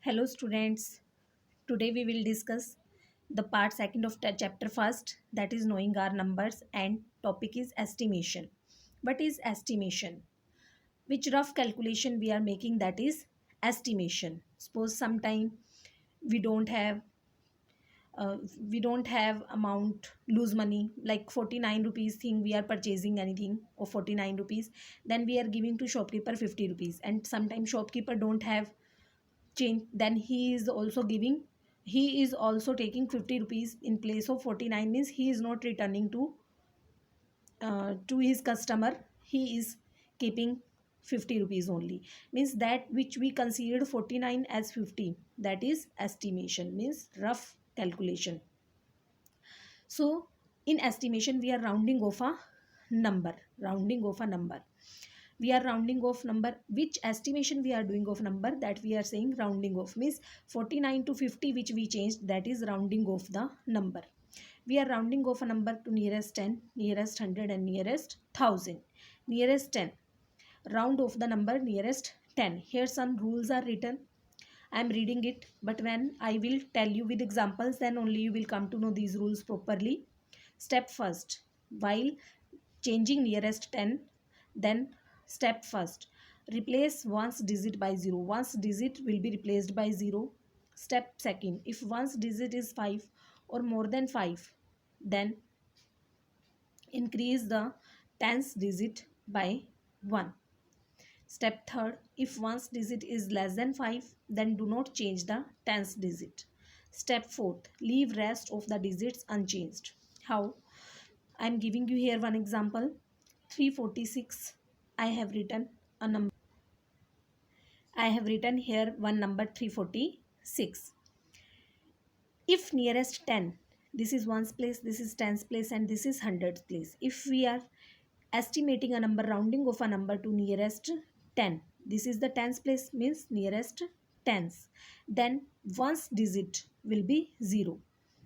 Hello students, today we will discuss the part second of chapter first, that is knowing our numbers, and topic is estimation. What is estimation? Which rough calculation we are making, that is estimation. Suppose sometime we don't have uh, we don't have amount, lose money, like 49 rupees thing we are purchasing anything of 49 rupees, then we are giving to shopkeeper 50 rupees, and sometimes shopkeeper don't have change, then he is also taking 50 rupees in place of 49, means he is not returning to his customer, he is keeping 50 rupees only, means that which we considered 49 as 50, that is estimation, means rough calculation. So in estimation we are rounding off a number. We are rounding off number. Which estimation we are doing of number, that we are saying rounding off, means 49 to 50 which we changed, that is rounding off the number. We are rounding off a number to nearest 10, nearest 100 and nearest 1000. Nearest 10, round off the number nearest 10. Here some rules are written, I am reading it, but when I will tell you with examples, then only you will come to know these rules properly. Step first, while changing nearest 10, then step first, replace one's digit by 0. One's digit will be replaced by 0. Step second, if one's digit is 5 or more than 5, then increase the tens digit by 1. Step third, if one's digit is less than 5, then do not change the tens digit. Step fourth, leave rest of the digits unchanged. How? I am giving you here one example. 346. I have written a number. I have written here one number 346. If nearest 10, this is ones place, this is tens place, and this is hundreds place. If we are estimating a number, rounding of a number to nearest 10, this is the tens place, means nearest tens, then one's digit will be 0.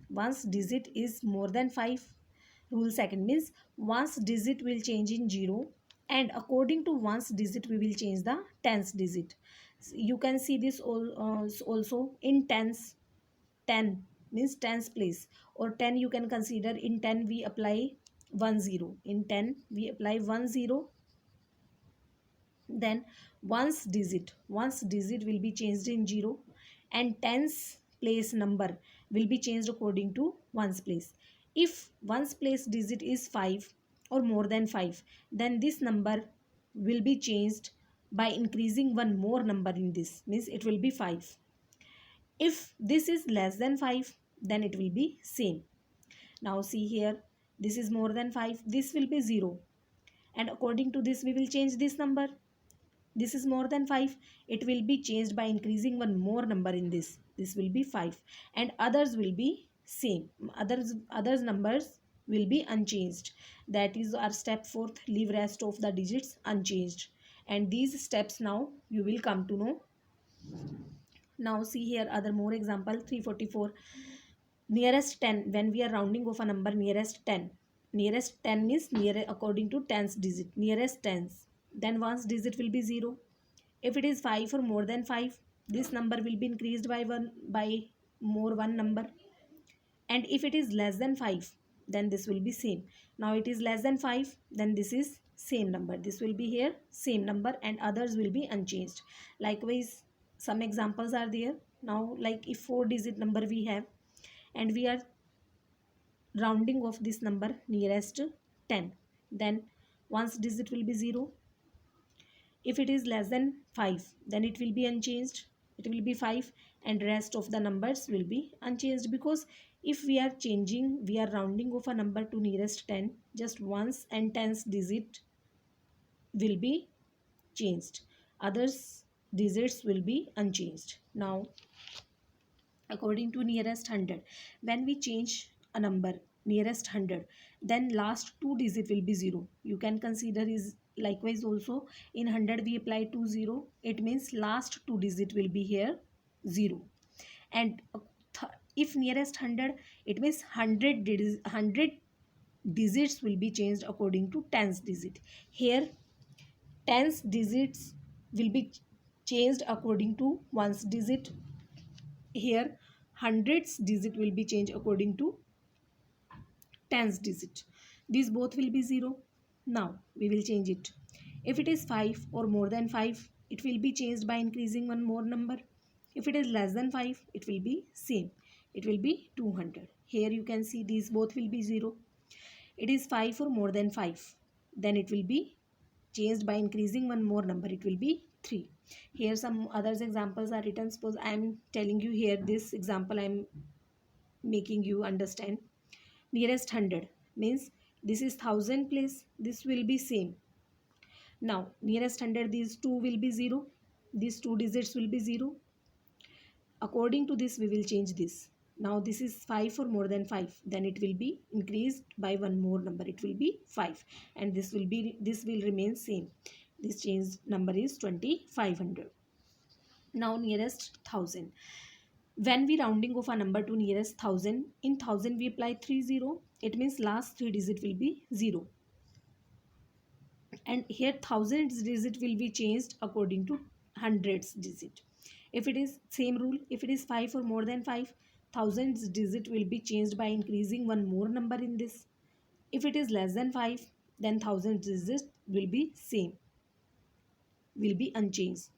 One's digit is more than 5. Rule second, means one's digit will change in 0, and according to one's digit we will change the tens digit. You can see this also in tens. 10 means tens place, or 10 you can consider in 10 we apply 1 0. In 10 we apply 1 0, then one's digit will be changed in 0, and tens place number will be changed according to one's place. If one's place digit is 5 or more than 5, then this number will be changed by increasing one more number in this, means it will be 5. If this is less than 5, then it will be same. Now see here, this is more than 5, this will be 0, and according to this we will change this number. This is more than 5, it will be changed by increasing one more number in this. This will be 5, and others will be same. Others numbers will be unchanged. That is our step fourth, leave rest of the digits unchanged. And these steps now you will come to know. Now see here other more example. 344. Nearest 10, when we are rounding off a number nearest 10. Nearest 10 means near according to tens digit. Nearest tens. Then one's digit will be 0. If it is 5 or more than 5, this number will be increased by one number. And if it is less than 5, then this will be same. Now it is less than 5, then this is same number. This will be here same number, and others will be unchanged. Likewise, some examples are there. Now like if 4 digit number we have, and we are rounding off this number nearest 10, then one's digit will be 0. If it is less than 5, then it will be unchanged. It will be 5, and rest of the numbers will be unchanged, because if we are rounding off a number to nearest 10, just ones and tens digit will be changed. Others digits will be unchanged. Now according to nearest 100, when we change a number nearest 100, then last two digit will be 0. You can consider is likewise also in 100 we apply 20, it means last two digit will be here 0. And if nearest 100, it means 100 digits will be changed according to tens digit. Here tens digits will be changed according to ones digit, Here hundreds digit will be changed according to tens digit. These both will be 0. Now we will change it. If it is 5 or more than 5, it will be changed by increasing one more number. If it is less than 5, it will be same. It will be 200. Here you can see these both will be 0. It is 5 or more than 5. Then it will be changed by increasing one more number. It will be 3. Here some others examples are written. Suppose I am telling you here this example I am making you understand. Nearest 100 means this is 1000 place, this will be same. Now nearest 100, these two will be 0, these two digits will be 0. According to this we will change this. Now this is 5 or more than 5, then it will be increased by one more number, it will be 5, and this will remain same. This change number is 2500. Now nearest 1000, when we rounding of a number to nearest 1000, in 1000 we apply 30, it means last three digit will be 0, and here thousands digit will be changed according to hundreds digit. If it is same rule, if it is 5 or more than 5, thousands digit will be changed by increasing one more number in this. If it is less than 5, then thousands digit will be same, will be unchanged.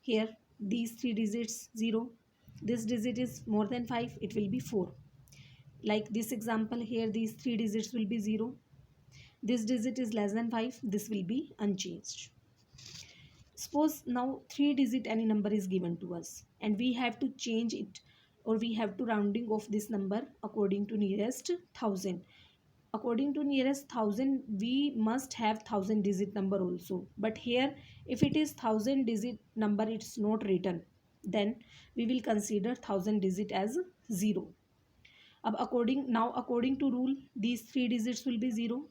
Here these three digits 0, this digit is more than 5, it will be 4. Like this example here, these three digits will be 0, this digit is less than 5, this will be unchanged. Suppose now three digit any number is given to us and we have to change it, or we have to rounding of this number according to nearest 1000. According to nearest 1000 we must have 1000 digit number also, but here if it is 1000 digit number it's not written, then we will consider 1000 digit as 0. According to rule, these three digits will be 0.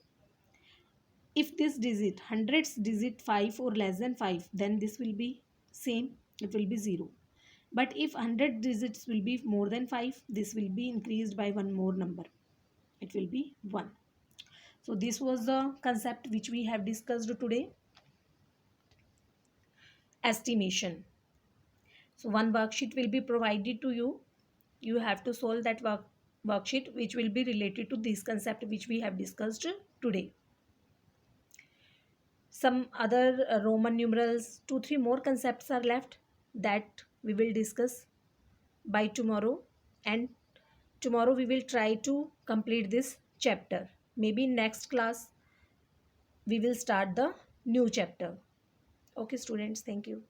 If this digit hundreds digit 5 or less than 5, then this will be same, it will be 0. But if 100 digits will be more than 5, this will be increased by one more number, it will be 1. So this was the concept which we have discussed today. Estimation. So one worksheet will be provided to you. You have to solve that worksheet which will be related to this concept which we have discussed today. Some other Roman numerals, 2-3 more concepts are left that we will discuss by tomorrow, and tomorrow we will try to complete this chapter. Maybe next class we will start the new chapter. Okay students, thank you.